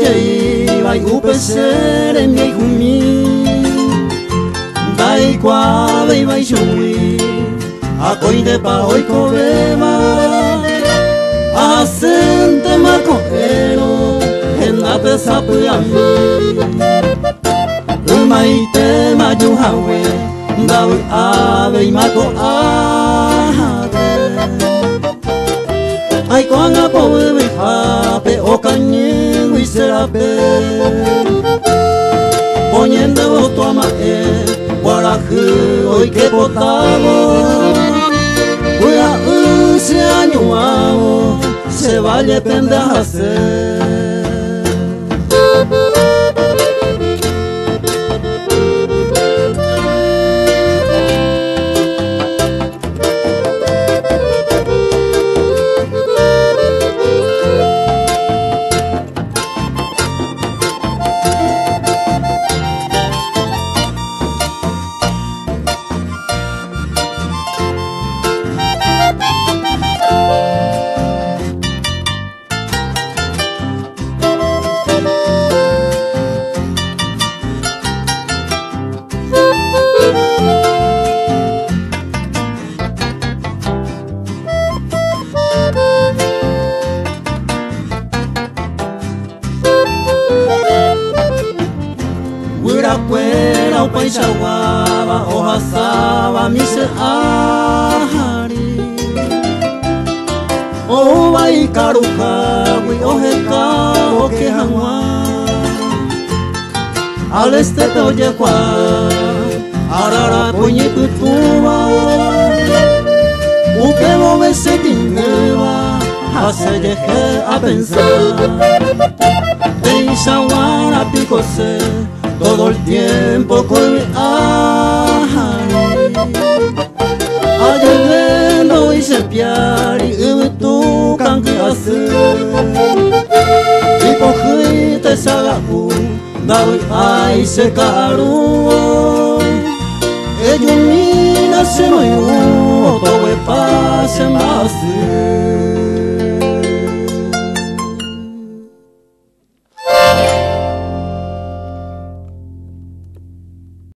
nhảy vai UPC đêm nhảy cùng mi dai qua vây vai chui a coi de pa oi coveva a sente ma coero en la pesa puyami mai te ma ju hawe dau ave ma ko a ai con a po we ha pe o cañe wi será pe poniendo tu ama para que hoy que potamo voy a ese año se vaya pendeja hacer Wira o pai chawaba o hasaba mi se ahari o vai karuka wi o heka o ke hangwa al este te oye kwa arara ponye kutuwa o que mo me se tineva hace deje a pensar te shawara picose todo el tiempo con mi ayer no hice piari y tú can que hacer y cogiste sagapu dawi ay se caro ellos mira se no yo todo pase más